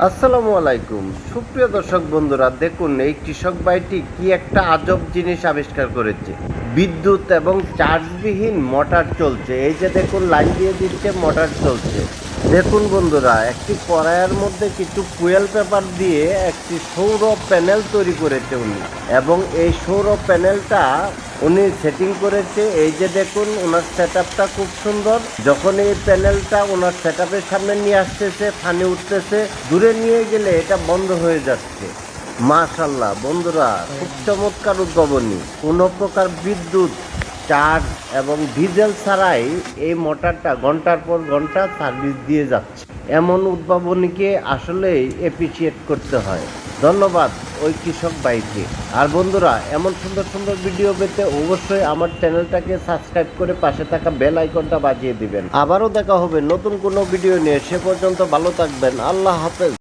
আসসালামু আলাইকুম সুপ্রিয় দর্শক বন্ধুরা, দেখুন এই কৃষক ভাইটি কি একটা আজব জিনিস আবিষ্কার করেছে। বিদ্যুৎ এবং চার্জবিহীন মোটর চলছে। এই যে দেখুন, লাইন দিয়ে দিচ্ছে, মোটর চলছে। দেখুন বন্ধুরা, একটি কড়াইয়ের মধ্যে কিছু ফুয়েল পেপার দিয়ে একটি সৌর প্যানেল তৈরি করেছে উনি, এবং এই সৌর প্যানেলটা উনি সেটিং করেছে। এই যে দেখুন, ওনার সেট আপটা খুব সুন্দর। যখন এই প্যানেলটা ওনার সেট আপের সামনে নিয়ে আসতেছে, ফানি উঠতেছে, দূরে নিয়ে গেলে এটা বন্ধ হয়ে যাচ্ছে। মাশাল্লাহ বন্ধুরা, খুব চমৎকার উদ্ভাবনী। কোনো প্রকার বিদ্যুৎ, চার্জ এবং ডিজেল ছাড়াই এই মোটরটা ঘন্টার পর ঘন্টা সার্ভিস দিয়ে যাচ্ছে। এমন উদ্ভাবনীকে আসলেই অ্যাপ্রিসিয়েট করতে হয়। ধন্যবাদ ওই কৃষক ভাইকে। আর বন্ধুরা, এমন সুন্দর সুন্দর ভিডিও পেতে অবশ্যই আমার চ্যানেলটাকে সাবস্ক্রাইব করে পাশে থাকা বেল আইকনটা বাজিয়ে দিবেন। আবারও দেখা হবে নতুন কোনো ভিডিও নিয়ে। সে পর্যন্ত ভালো থাকবেন। আল্লাহ হাফেজ।